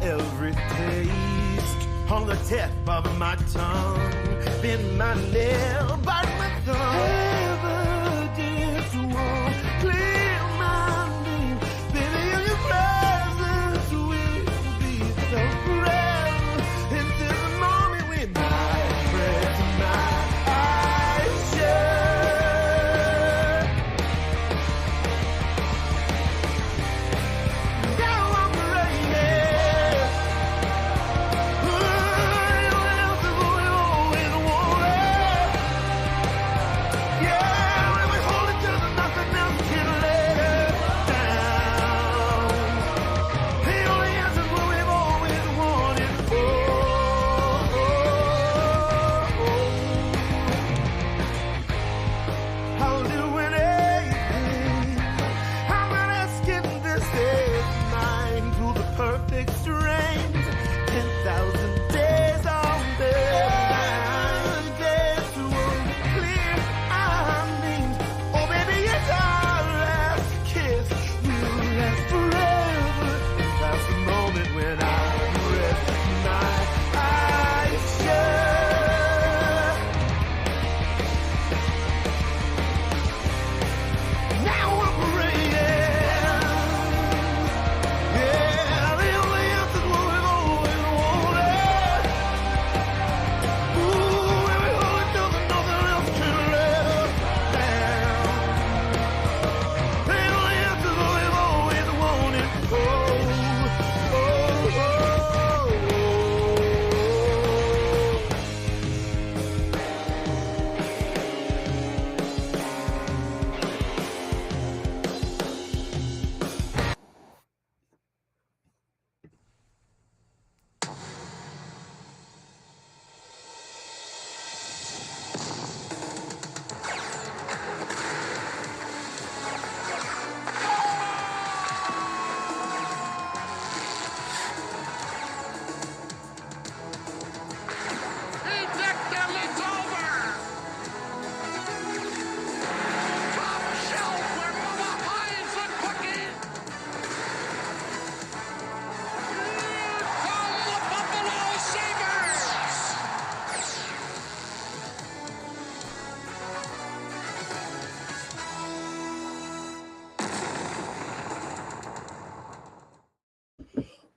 every taste on the tip of my tongue. Bend my nail, bite my thumb. Ever did one clear my name. Baby, in your presence will be so forever. Until the moment when I rest my eyes shut. Now I'm ready. What else is we always wanted? Yeah, when we hold each other, nothing else can let us down. The only answer is what we've always wanted. I'll do anything. I'm not asking this day of mine through the perfect strange. 10,000 days on there. Days to clear our names. Oh, baby, it's our last kiss. We'll last forever. That's the moment when I rest my eyes shut. Now I'm ready. Yeah, the only answer's what we've always wanted. Ooh, when we hold each other, nothing else can let us down. The only answer's what we've always wanted. Oh, oh, oh, oh. It's over! Top shelf where Mama hides the cookies! From the Buffalo Sabres!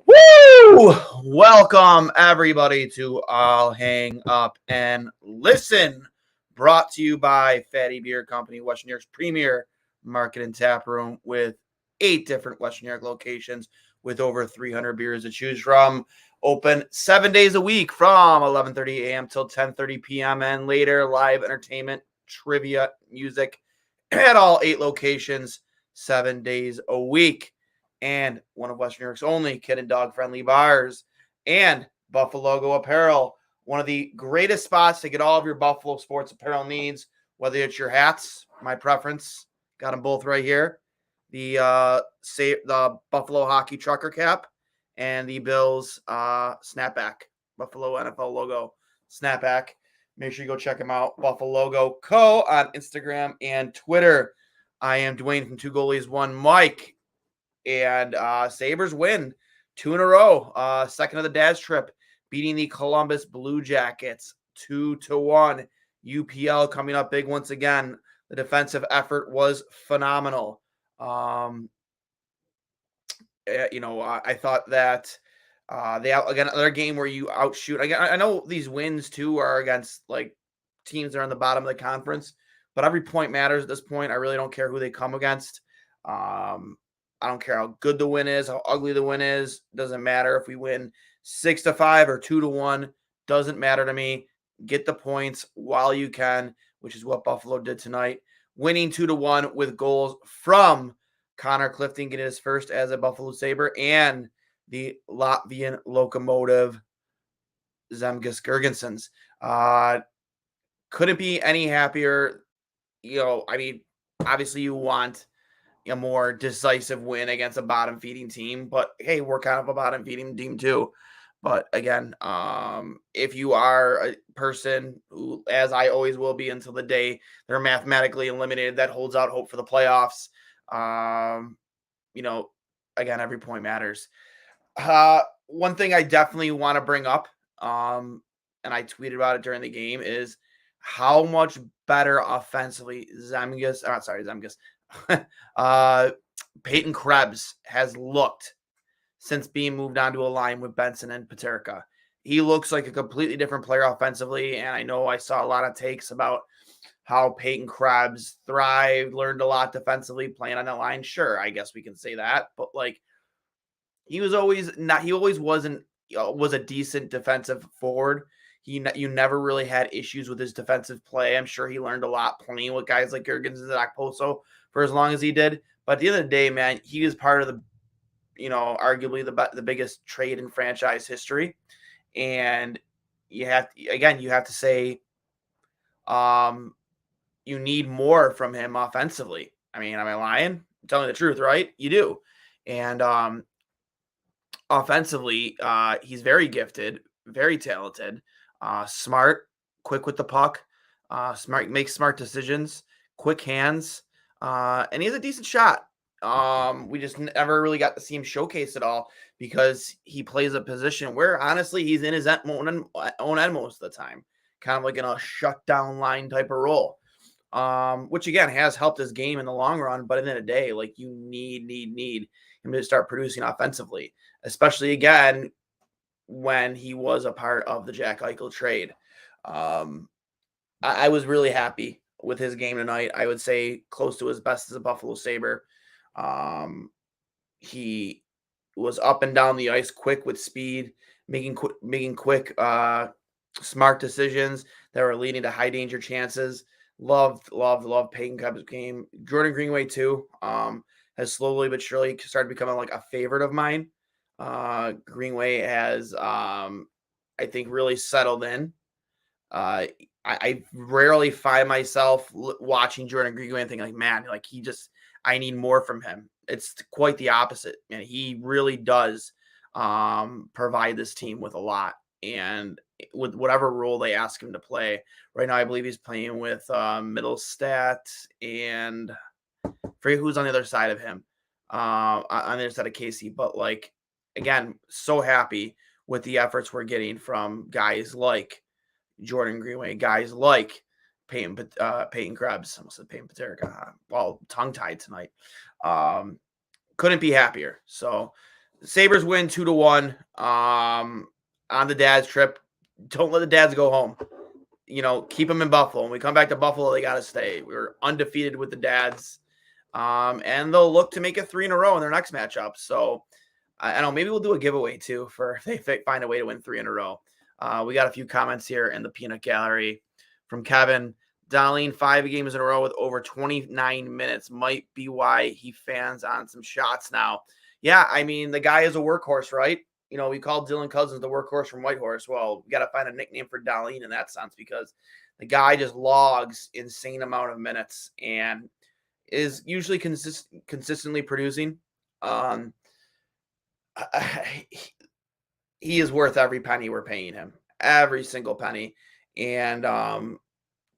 Woo! Welcome everybody to I'll Hang Up and Listen. Brought to you by Fatty Beer Company, Western New York's premier market and tap room with 8 different Western New York locations with over 300 beers to choose from. Open 7 days a week from 11:30 a.m. till 10:30 p.m. and later. Live entertainment, trivia, music at all 8 locations, 7 days a week. And one of Western New York's only kid and dog friendly bars, and Buffalo Logo Apparel, one of the greatest spots to get all of your Buffalo sports apparel needs, whether it's your hats, my preference, got them both right here, the Buffalo hockey trucker cap and the Bills snapback, Buffalo NFL logo snapback. Make sure you go check them out, Buffalo Logo Co. on Instagram and Twitter. I am Duane from Two Goalies, One Mike. And Sabres win 2 in a row. Second of the Daz trip, beating the Columbus Blue Jackets 2-1. UPL coming up big once again. The defensive effort was phenomenal. I thought that again, another game where you outshoot. Again, I know these wins too are against like teams that are on the bottom of the conference, but every point matters at this point. I really don't care who they come against. I don't care how good the win is, how ugly the win is. Doesn't matter if we win 6-5 or 2-1. Doesn't matter to me. Get the points while you can, which is what Buffalo did tonight. Winning 2-1 with goals from Connor Clifton getting his first as a Buffalo Sabre and the Latvian locomotive Zemgus Girgensons. Couldn't be any happier. Obviously you want a more decisive win against a bottom feeding team, but hey, we're kind of a bottom feeding team too. But again, if you are a person who, as I always will be until the day they're mathematically eliminated, that holds out hope for the playoffs. Again, every point matters. one thing I definitely want to bring up, and I tweeted about it during the game, is how much better offensively Peyton Krebs has looked since being moved onto a line with Benson and Paterka. He looks like a completely different player offensively, and I know I saw a lot of takes about how Peyton Krebs thrived, learned a lot defensively playing on that line. Sure, I guess we can say that, but like he always was a decent defensive forward. You never really had issues with his defensive play. I'm sure he learned a lot playing with guys like Jurgens and Zach Poso for as long as he did. But at the end of the day, man, he was part of the, arguably the biggest trade in franchise history. And you have to say, you need more from him offensively. I mean, am I lying? I'm telling the truth, right? You do. And offensively, he's very gifted, very talented, smart, quick with the puck, makes smart decisions, quick hands, and he has a decent shot. We just never really got to see him showcase it all because he plays a position where honestly he's in his own end most of the time, kind of like in a shutdown line type of role. Which again has helped his game in the long run, but at the end of the day, like you need him to start producing offensively, especially again when he was a part of the Jack Eichel trade. I was really happy with his game tonight. I would say close to his best as a Buffalo Sabre. He was up and down the ice, quick with speed, making quick, smart decisions that were leading to high danger chances. Loved Peyton Krebs' game. Jordan Greenway too. Has slowly but surely started becoming like a favorite of mine. Greenway has, I think, really settled in. I rarely find myself watching Jordan Greenway and thinking like, man, like I need more from him. It's quite the opposite, and he really does provide this team with a lot. And with whatever role they ask him to play. Right now, I believe he's playing with Middlestat and I forget who's on the other side of him, on the other side of Casey. But like, again, so happy with the efforts we're getting from guys like Jordan Greenway, guys like Peyton Krebs. I almost said Peyton Paterka. Well, tongue-tied tonight. Couldn't be happier. So Sabres win 2-1 on the dad's trip. Don't let the dads go home. Keep them in Buffalo. When we come back to Buffalo, they got to stay. We're undefeated with the dads. And they'll look to make it 3 in a row in their next matchup. So I don't know, maybe we'll do a giveaway too if they find a way to win 3 in a row. We got a few comments here in the peanut gallery from Kevin. Dahlin 5 games in a row with over 29 minutes might be why he fans on some shots now. Yeah, I mean, the guy is a workhorse, right? We called Dylan Cousins the workhorse from Whitehorse. Well, we got to find a nickname for Dahlin in that sense because the guy just logs insane amount of minutes and is usually consistently producing. He is worth every penny we're paying him, every single penny. And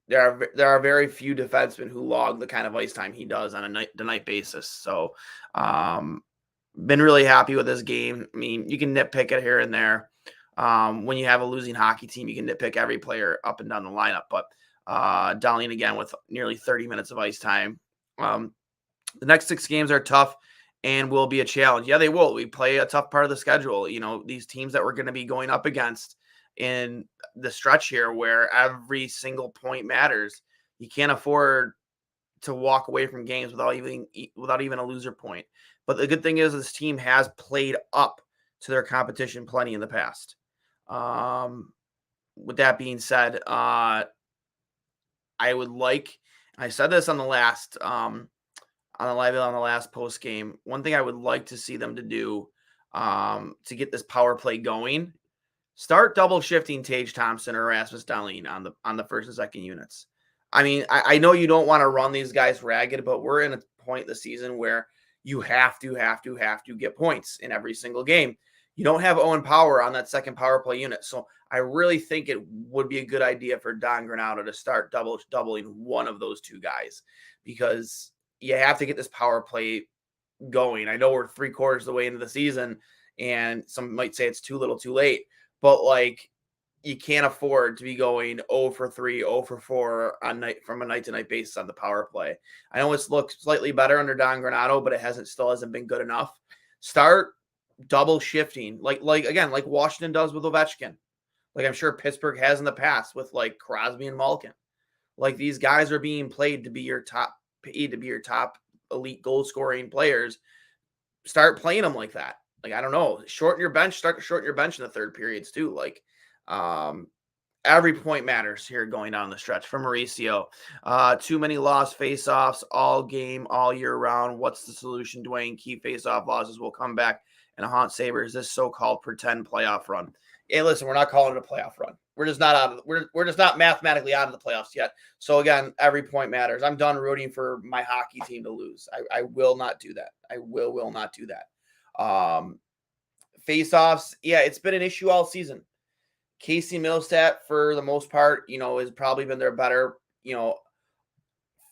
there are very few defensemen who log the kind of ice time he does on a night-to-night basis. So, been really happy with this game. I mean, you can nitpick it here and there. When you have a losing hockey team, you can nitpick every player up and down the lineup. But Dahlin again with nearly 30 minutes of ice time. The next 6 games are tough and will be a challenge. Yeah, they will. We play a tough part of the schedule. These teams that we're going to be going up against in the stretch here where every single point matters. You can't afford to walk away from games without even a loser point. But the good thing is this team has played up to their competition plenty in the past. With that being said, I said this on the last on the last post game. One thing I would like to see them to do to get this power play going, start double shifting Tage Thompson or Rasmus Dahlin on the first and second units. I mean, I know you don't want to run these guys ragged, but we're in a point in the season where you have to get points in every single game. You don't have Owen Power on that second power play unit. So I really think it would be a good idea for Don Granato to start doubling one of those two guys because you have to get this power play going. I know we're 3/4 of the way into the season And some might say it's too little too late, but like, you can't afford to be going 0 for 3, 0 for 4 on night from a night to night basis on the power play. I know it's looked slightly better under Don Granato, but it still hasn't been good enough. Start double shifting, like again, like Washington does with Ovechkin. Like I'm sure Pittsburgh has in the past with like Crosby and Malkin. Like these guys are being paid to be your top elite goal scoring players. Start playing them like that. Like, I don't know, shorten your bench, start to shorten your bench in the third periods too. Like, every point matters here going down the stretch. From Mauricio, too many lost faceoffs all game, all year round. What's the solution, Duane? Key faceoff losses will come back and haunt Sabres this so-called pretend playoff run. Hey, listen, we're not calling it a playoff run. We're just not out of we're just not mathematically out of the playoffs yet. So again, every point matters. I'm done rooting for my hockey team to lose. I will not do that. I will not do that. Face-offs, yeah, it's been an issue all season. Casey Milstat, for the most part, has probably been their better,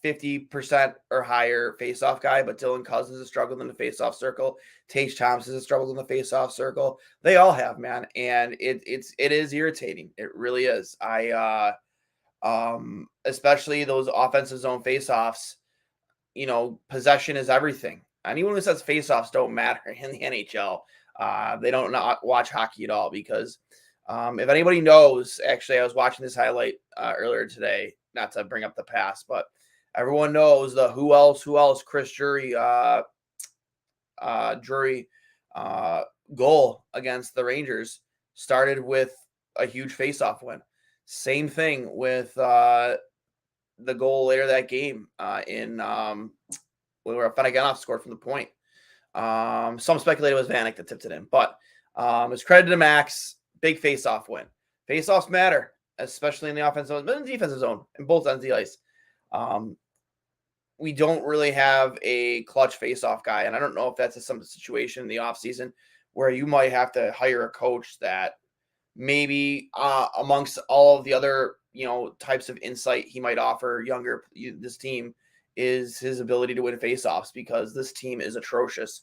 50% or higher face-off guy, but Dylan Cousins has struggled in the face-off circle. Tage Thompson has struggled in the face-off circle. They all have, man, and it is irritating. It really is. Especially those offensive zone face-offs. Possession is everything. Anyone who says face-offs don't matter in the NHL, they don't not watch hockey at all, because if anybody knows, actually, I was watching this highlight earlier today, not to bring up the past, but everyone knows the who else Chris Drury goal against the Rangers started with a huge face-off win. Same thing with the goal later that game where Fedoganov scored from the point. Some speculated it was Vanek that tipped it in, but it's credit to Max. Big face-off win. Face-offs matter, especially in the offensive zone, but in the defensive zone, in both ends of the ice. We don't really have a clutch face-off guy, and I don't know if that's some situation in the offseason where you might have to hire a coach that maybe amongst all of the other types of insight he might offer this team is his ability to win face-offs, because this team is atrocious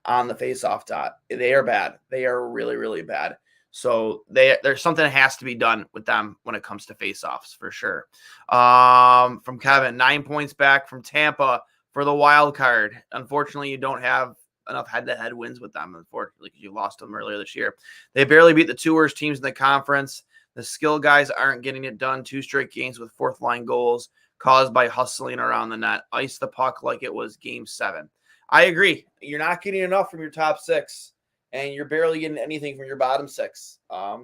on the face-off dot. They are bad. They are really, really bad. So there's something that has to be done with them when it comes to faceoffs, for sure. From Kevin, 9 points back from Tampa for the wild card. Unfortunately, you don't have enough head-to-head wins with them, unfortunately, because you lost them earlier this year. They barely beat the two worst teams in the conference. The skill guys aren't getting it done. 2 straight games with fourth-line goals caused by hustling around the net. Ice the puck like it was Game 7. I agree. You're not getting enough from your top 6. And you're barely getting anything from your bottom 6. I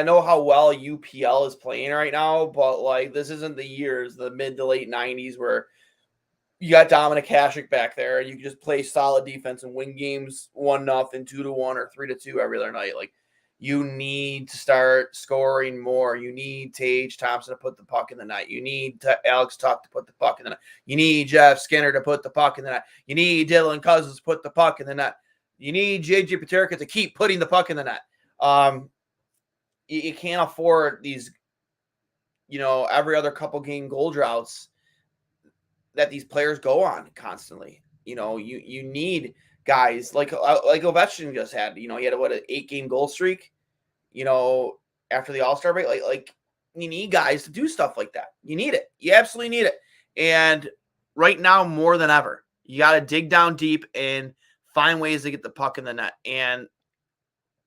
know how well UPL is playing right now, but like this isn't the mid to late 90s where you got Dominic Hasek back there and you can just play solid defense and win games 1-0, 2-1, or 3-2 every other night. Like, you need to start scoring more. You need Tage Thompson to put the puck in the net. You need Alex Tuch to put the puck in the net. You need Jeff Skinner to put the puck in the net. You need Dylan Cousins to put the puck in the net. You need JJ Peterka to keep putting the puck in the net. You can't afford these, every other couple game goal droughts that these players go on constantly. You need guys like Ovechkin just had. He had an 8-game goal streak. After the All-Star break, like you need guys to do stuff like that. You need it. You absolutely need it. And right now, more than ever, you got to dig down deep and find ways to get the puck in the net. And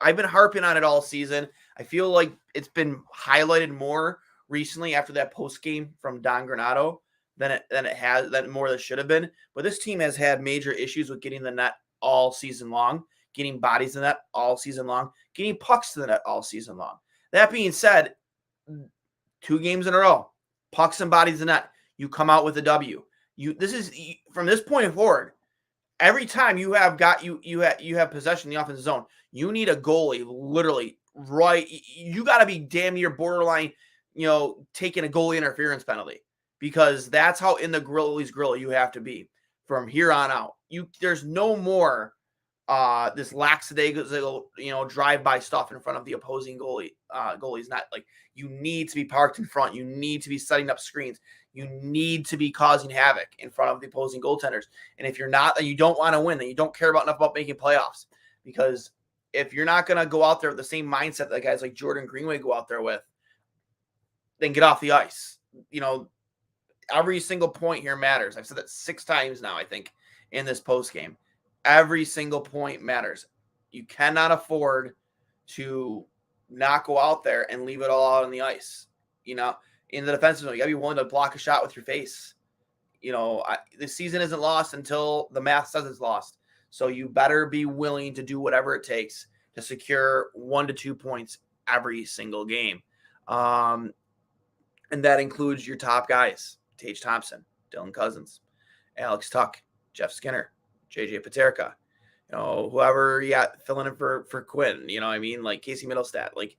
I've been harping on it all season. I feel like it's been highlighted more recently after that post game from Don Granato than more than it should have been. But this team has had major issues with getting the net all season long, getting bodies in the net all season long, getting pucks to the net all season long. That being said, 2 games in a row, pucks and bodies in the net, you come out with a W. From this point forward, every time you have possession in the offensive zone, you need a goalie literally right. You got to be damn near borderline, taking a goalie interference penalty, because that's how in the goalie's grill you have to be from here on out. There's no more this lackadaisical, drive-by stuff in front of the opposing goalies. Not like you need to be parked in front. You need to be setting up screens. You need to be causing havoc in front of the opposing goaltenders. And if you're not, then you don't want to win. Then you don't care enough about making playoffs. Because if you're not going to go out there with the same mindset that guys like Jordan Greenway go out there with, then get off the ice. Every single point here matters. I've said that 6 times now, I think, in this postgame. Every single point matters. You cannot afford to not go out there and leave it all out on the ice. In the defensive zone, you got to be willing to block a shot with your face. The season isn't lost until the math says it's lost. So you better be willing to do whatever it takes to secure 1 to 2 points every single game. And that includes your top guys: Tage Thompson, Dylan Cousins, Alex Tuck, Jeff Skinner, JJ Paterka, whoever you got filling in for Quinn, like Casey Middlestat, like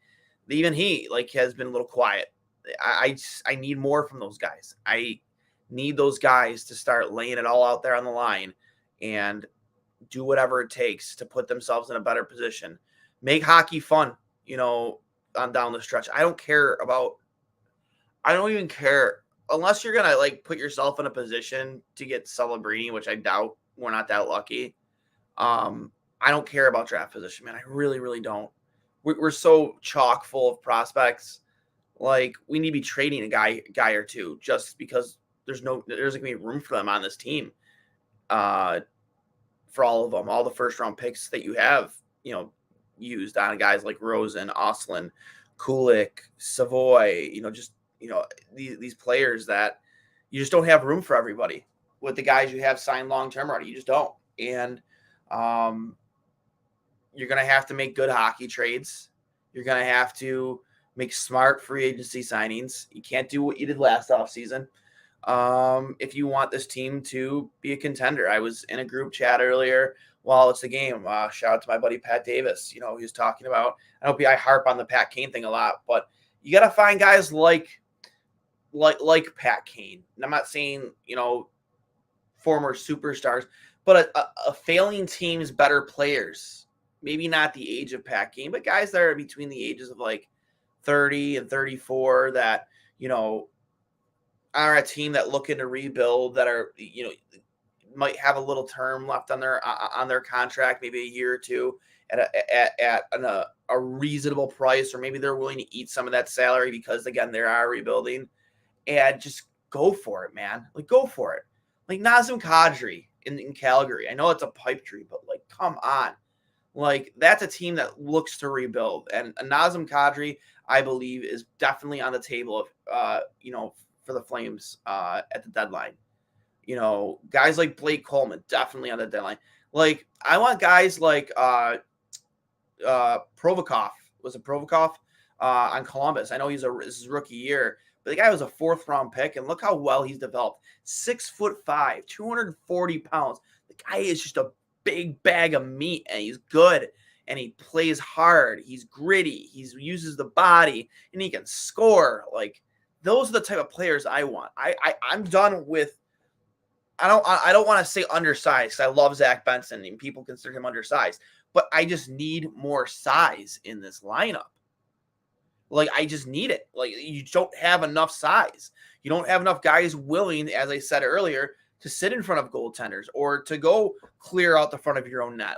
even he has been a little quiet. I need more from those guys. I need those guys to start laying it all out there on the line and do whatever it takes to put themselves in a better position. Make hockey fun, on down the stretch. I don't even care unless you're going to put yourself in a position to get Celebrini, which I doubt. We're not that lucky. I don't care about draft position, man. I really, really don't. We're so chock full of prospects. We need to be trading a guy or two just because there's going to be room for them on this team. For all of them, all the first round picks that you have, used on guys like Rosen, Oslin, Kulik, Savoy, these players that you just don't have room for everybody with the guys you have signed long-term already. You just don't. And you're going to have to make good hockey trades. You're going to have to make smart free agency signings. You can't do what you did last offseason. If you want this team to be a contender. I was in a group chat earlier while it's the game. Shout out to my buddy Pat Davis. He was talking about, I harp on the Pat Kane thing a lot, but you got to find guys like Pat Kane. And I'm not saying, former superstars, but a failing team's better players. Maybe not the age of Pat Kane, but guys that are between the ages of 30 and 34 that, are a team that looking to rebuild, that are, might have a little term left on their contract, maybe a year or two at a reasonable price, or maybe they're willing to eat some of that salary because, again, they are rebuilding, and just go for it, man. Go for it. Nazem Kadri in Calgary. I know it's a pipe dream, but come on. That's a team that looks to rebuild, and Nazem Kadri, I believe, is definitely on the table of, for the Flames at the deadline. Guys like Blake Coleman, definitely on the deadline. I want guys like Provikov. Was it Provikov on Columbus? I know this is his rookie year, but the guy was a 4th round pick, and look how well he's developed. 6'5", 240 pounds. The guy is just a big bag of meat, and he's good, and he plays hard. He's gritty. He uses the body, and he can score. Those are the type of players I want. I'm done with. I don't want to say undersized, because I love Zach Benson and people consider him undersized, but I just need more size in this lineup. I just need it. You don't have enough size. You don't have enough guys willing, as I said earlier, to sit in front of goaltenders or to go clear out the front of your own net.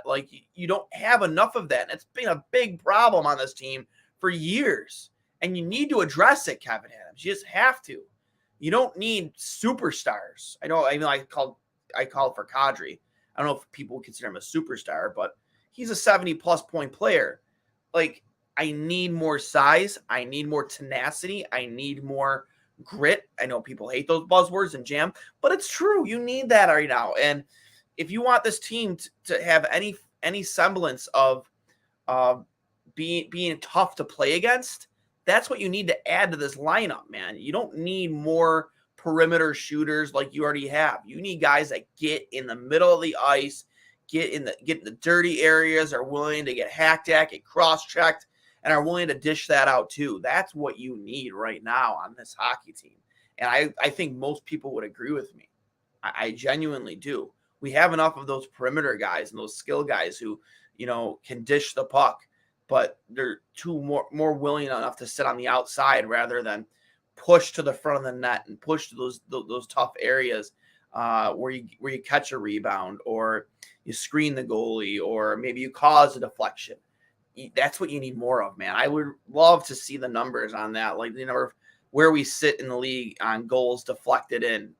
You don't have enough of that. And it's been a big problem on this team for years. And you need to address it, Kevin Adams. You just have to. You don't need superstars. I call it for Kadri. I don't know if people consider him a superstar, but he's a 70-plus point player. I need more size. I need more tenacity. I need more grit. I know people hate those buzzwords and jam, but it's true. You need that right now. And if you want this team to have any semblance of being tough to play against, that's what you need to add to this lineup, man. You don't need more perimeter shooters like you already have. You need guys that get in the middle of the ice, get in the dirty areas, are willing to get hacked at, get cross-checked, and are willing to dish that out too. That's what you need right now on this hockey team. And I think most people would agree with me. I genuinely do. We have enough of those perimeter guys and those skill guys who, can dish the puck, but they're too more willing enough to sit on the outside rather than push to the front of the net and push to those tough areas where you catch a rebound or you screen the goalie or maybe you cause a deflection. That's what you need more of, man. I would love to see the numbers on that, like the number of where we sit in the league on goals deflected in,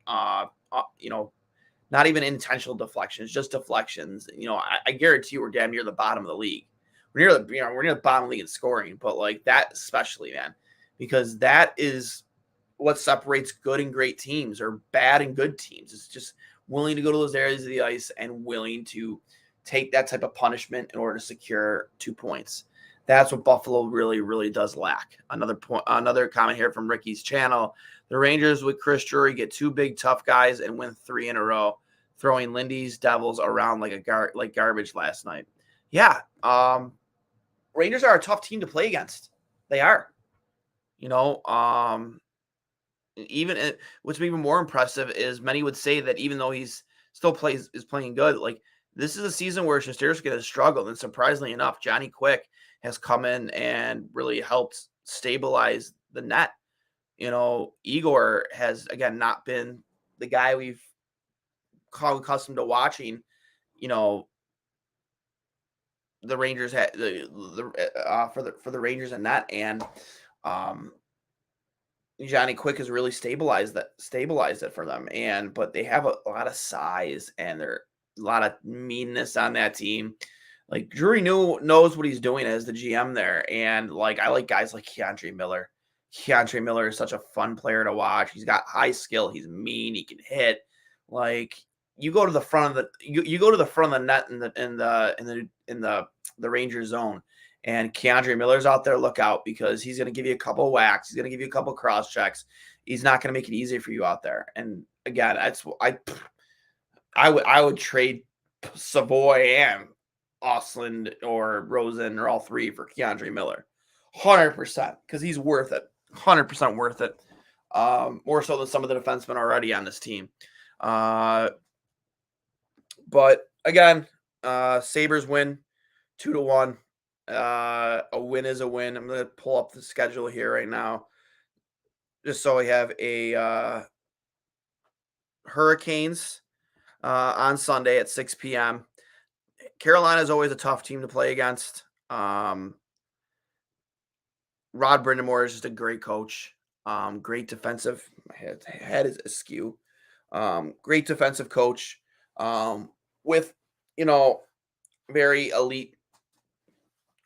not even intentional deflections, just deflections. I guarantee you we're damn near the bottom of the league. We're near the bottom of the league in scoring, but like that especially, man, because that is what separates good and great teams or bad and good teams. It's just willing to go to those areas of the ice and willing to take that type of punishment in order to secure 2 points. That's what Buffalo really, really does lack. Another comment here from Ricky's channel. The Rangers with Chris Drury get 2 big tough guys and win 3 in a row, throwing Lindy's Devils around like garbage last night. Yeah, Rangers are a tough team to play against. They are. Even what's even more impressive is many would say that even though he's still is playing good, like this is a season where Shesterkin has struggled, and surprisingly enough, Johnny Quick has come in and really helped stabilize the net. Igor has again not been the guy we've called accustomed to watching. The Rangers had for the Rangers and net, and Johnny Quick has really stabilized it for them. But they have a lot of size and there a lot of meanness on that team. Like Drury knows what he's doing as the GM there. And like I like guys like Keandre Miller. Keandre Miller is such a fun player to watch. He's got high skill, he's mean, he can hit. Like you go to the front of the net in the Rangers zone. And Keandre Miller's out there, look out, because he's going to give you a couple of whacks. He's going to give you a couple of cross checks. He's not going to make it easy for you out there. And again, I would trade Savoy and Osland or Rosen or all three for Keandre Miller, 100%, because he's worth it, 100% worth it. More so than some of the defensemen already on this team. But again, Sabres win 2-1. A win is a win. I'm going to pull up the schedule here right now just so we have a Hurricanes on Sunday at 6 p.m. Carolina is always a tough team to play against. Rod Brindamore is just a great coach. Great defensive. My head is askew. Great defensive coach with, very elite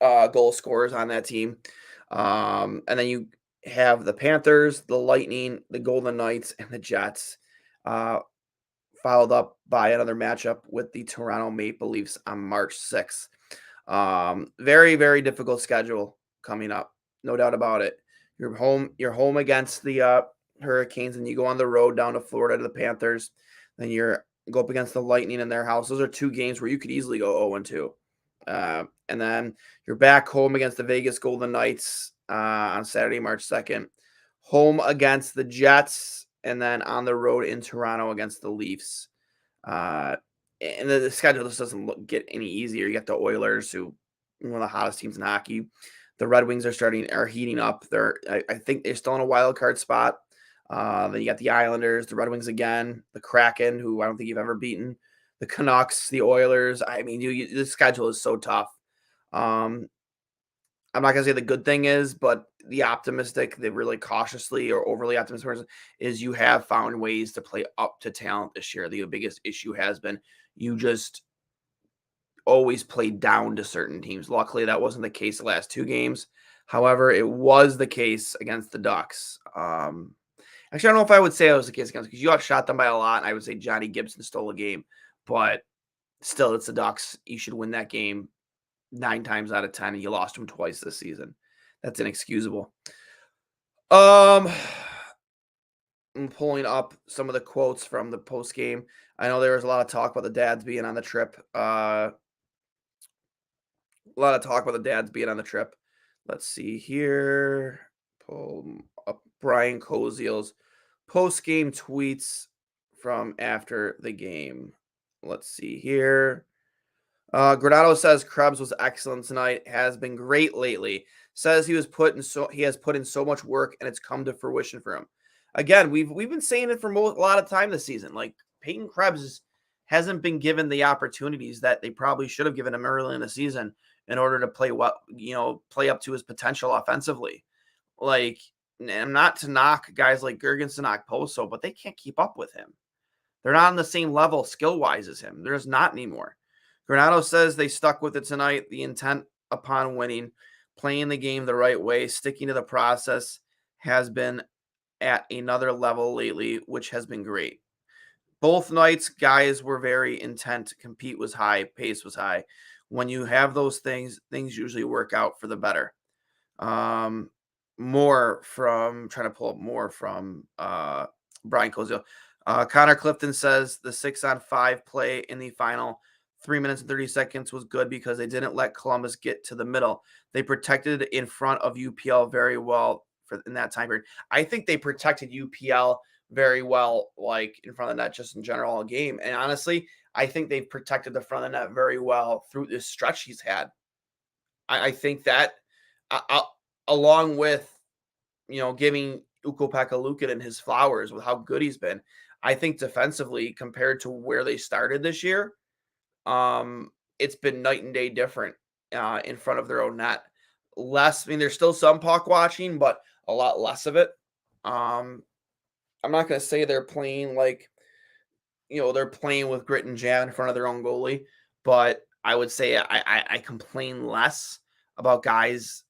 goal scorers on that team. And then you have the Panthers, the Lightning, the Golden Knights, and the Jets, followed up by another matchup with the Toronto Maple Leafs on March 6th. Very, very difficult schedule coming up. No doubt about it. You're home against the Hurricanes, and you go on the road down to Florida to the Panthers. Then you go up against the Lightning in their house. Those are 2 games where you could easily go 0-2. And then you're back home against the Vegas Golden Knights on Saturday, March 2nd. Home against the Jets, and then on the road in Toronto against the Leafs. And the schedule just doesn't get any easier. You got the Oilers, who one of the hottest teams in hockey. The Red Wings are heating up. I think they're still in a wild card spot. Then you got the Islanders, the Red Wings again, the Kraken, who I don't think you've ever beaten, the Canucks, the Oilers. I mean, the schedule is so tough. I'm not going to say the good thing is, but the really cautiously or overly optimistic person is you have found ways to play up to talent this year. The biggest issue has been you just always played down to certain teams. Luckily, that wasn't the case the last 2 games. However, it was the case against the Ducks. Actually, I don't know if I would say it was the case against, because you outshot them by a lot, and I would say Johnny Gibson stole a game. But still, it's the Ducks. You should win that game 9 times out of 10, and you lost them twice this season. That's inexcusable. I'm pulling up some of the quotes from the post game. I know there was a lot of talk about the dads being on the trip. Let's see here. Pull up Brian Koziel's post-game tweets from after the game. Let's see here. Granado says Krebs was excellent tonight. Has been great lately. Says he has put in so much work and it's come to fruition for him. Again, we've been saying it for a lot of time this season. Like Peyton Krebs hasn't been given the opportunities that they probably should have given him early in the season in order to play up to his potential offensively. Like, and not to knock guys like Gergensen, Okposo, but they can't keep up with him. They're not on the same level skill-wise as him. There's not anymore. Granado says they stuck with it tonight. The intent upon winning, playing the game the right way, sticking to the process has been at another level lately, which has been great. Both nights, guys were very intent. Compete was high. Pace was high. When you have those things usually work out for the better. More from trying to pull up more from Brian Cozio. Connor Clifton says the 6-on-5 play in the final 3 minutes and 30 seconds was good because they didn't let Columbus get to the middle. They protected in front of UPL very well in that time period. I think they protected UPL very well, like in front of the net, just in general all game. And honestly, I think they've protected the front of the net very well through this stretch he's had. I think that along with, giving Ukko-Pekka Luukkonen his flowers with how good he's been, I think defensively compared to where they started this year, it's been night and day different in front of their own net. Less, there's still some puck watching, but a lot less of it. I'm not going to say they're playing like, they're playing with grit and jam in front of their own goalie, but I would say I complain less about guys,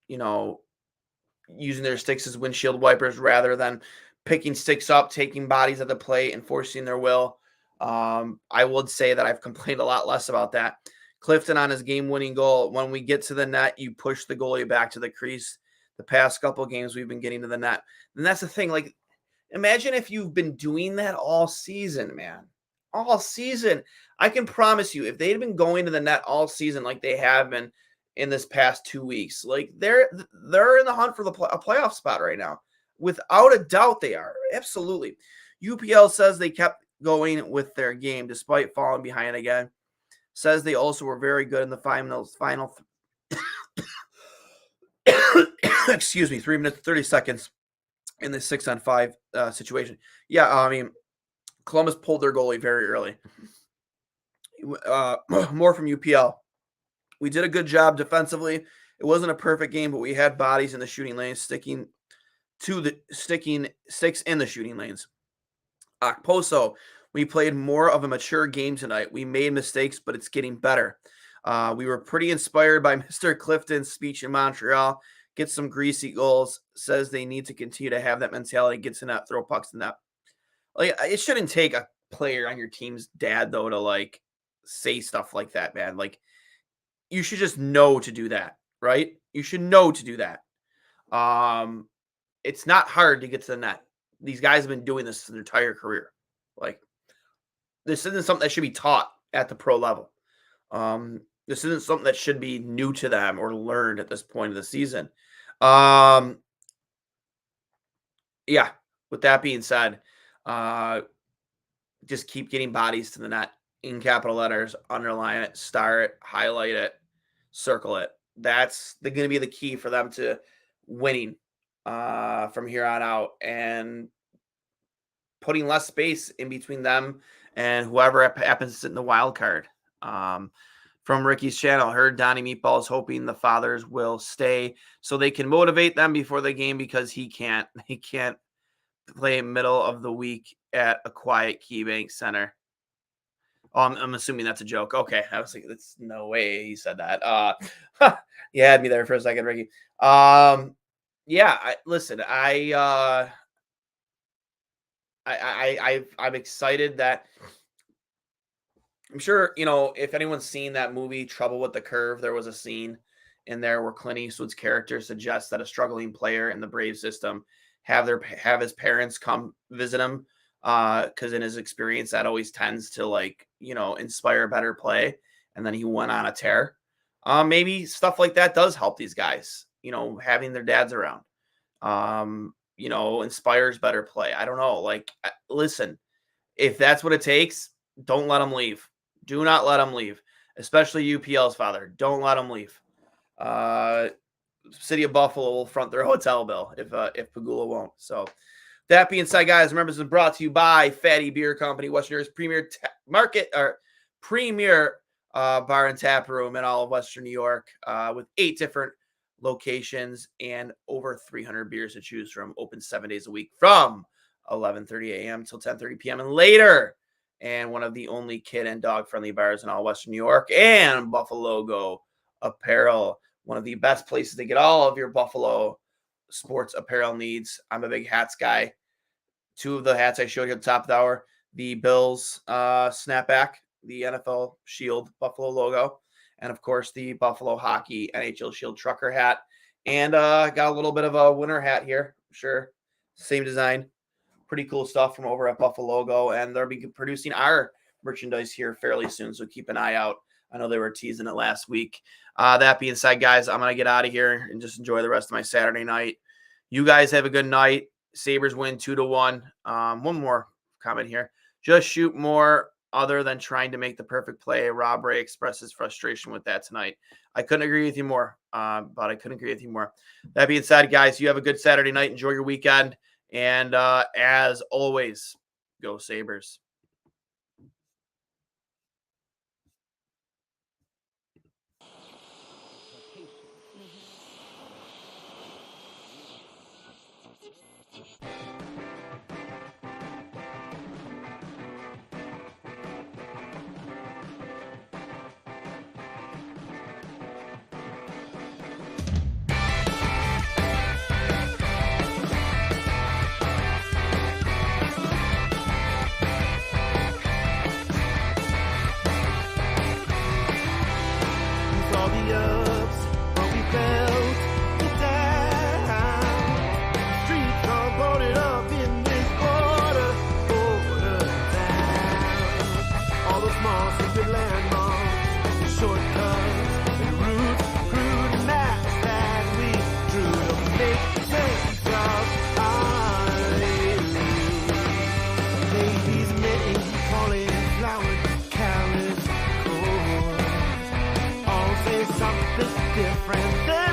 using their sticks as windshield wipers rather than picking sticks up, taking bodies at the plate, and forcing their will. I would say that I've complained a lot less about that. Clifton on his game-winning goal. When we get to the net, you push the goalie back to the crease. The past couple of games, we've been getting to the net. And that's the thing. Like, imagine if you've been doing that all season, man. All season. I can promise you, if they had been going to the net all season like they have been in this past 2 weeks, like they're in the hunt for a playoff spot right now. Without a doubt, they are. Absolutely. UPL says they kept going with their game despite falling behind again. Says they also were very good in the final excuse me, 3 minutes, 30 seconds in the 6-on-5 situation. Yeah, Columbus pulled their goalie very early. More from UPL. We did a good job defensively. It wasn't a perfect game, but we had bodies in the shooting lanes, sticking sticks in the shooting lanes. Okposo, we played more of a mature game tonight. We made mistakes, but it's getting better. We were pretty inspired by Mr. Clifton's speech in Montreal. Get some greasy goals. Says they need to continue to have that mentality. Gets in that, throw pucks in that. Like, it shouldn't take a player on your team's dad, though, to like say stuff like that, man. Like, you should just know to do that, right? You should know to do that. It's not hard to get to the net. These guys have been doing this their entire career. Like, this isn't something that should be taught at the pro level. This isn't something that should be new to them or learned at this point of the season. Yeah, with that being said, just keep getting bodies to the net in capital letters, underline it, star it, highlight it, circle it. That's going to be the key for them to winning from here on out, and putting less space in between them and whoever happens to sit in the wild card. From Ricky's channel, heard Donnie Meatballs hoping the fathers will stay so they can motivate them before the game because he can't play middle of the week at a quiet KeyBank Center. Oh, I'm assuming that's a joke. Okay, I was like, that's no way he said that. You had me there for a second, Ricky. Yeah, I'm excited that I'm sure, if anyone's seen that movie, Trouble with the Curve, there was a scene in there where Clint Eastwood's character suggests that a struggling player in the Brave system have his parents come visit him. Because in his experience, that always tends to inspire better play. And then he went on a tear. Maybe stuff like that does help these guys, having their dads around, inspires better play. I don't know. Listen, if that's what it takes, Don't let them leave. Do not let them leave, especially UPL's father. Don't let them leave. City of Buffalo will front their hotel bill if Pagula won't. So that being said, guys, remember this is brought to you by Fatty Beer Company, Western New York's premier bar and tap room in all of Western New York, with 8 different locations and over 300 beers to choose from. Open 7 days a week from 11:30 a.m. till 10:30 p.m. and later. And one of the only kid and dog friendly bars in all Western New York. And Buffalo Go Apparel, one of the best places to get all of your Buffalo sports apparel needs. I'm a big hats guy. 2 of the hats I showed you at the top of the hour, the Bills snapback, the NFL Shield Buffalo logo, and of course the Buffalo Hockey NHL Shield trucker hat. And got a little bit of a winter hat here. Sure, same design. Pretty cool stuff from over at Buffalo Logo, and they'll be producing our merchandise here fairly soon, so keep an eye out. I know they were teasing it last week. That being said, guys, I'm going to get out of here and just enjoy the rest of my Saturday night. You guys have a good night. Sabres win 2-1. One more comment here. Just shoot more other than trying to make the perfect play. Rob Ray expresses frustration with that tonight. I couldn't agree with you more, but I couldn't agree with you more. That being said, guys, you have a good Saturday night. Enjoy your weekend. And as always, go Sabres. Different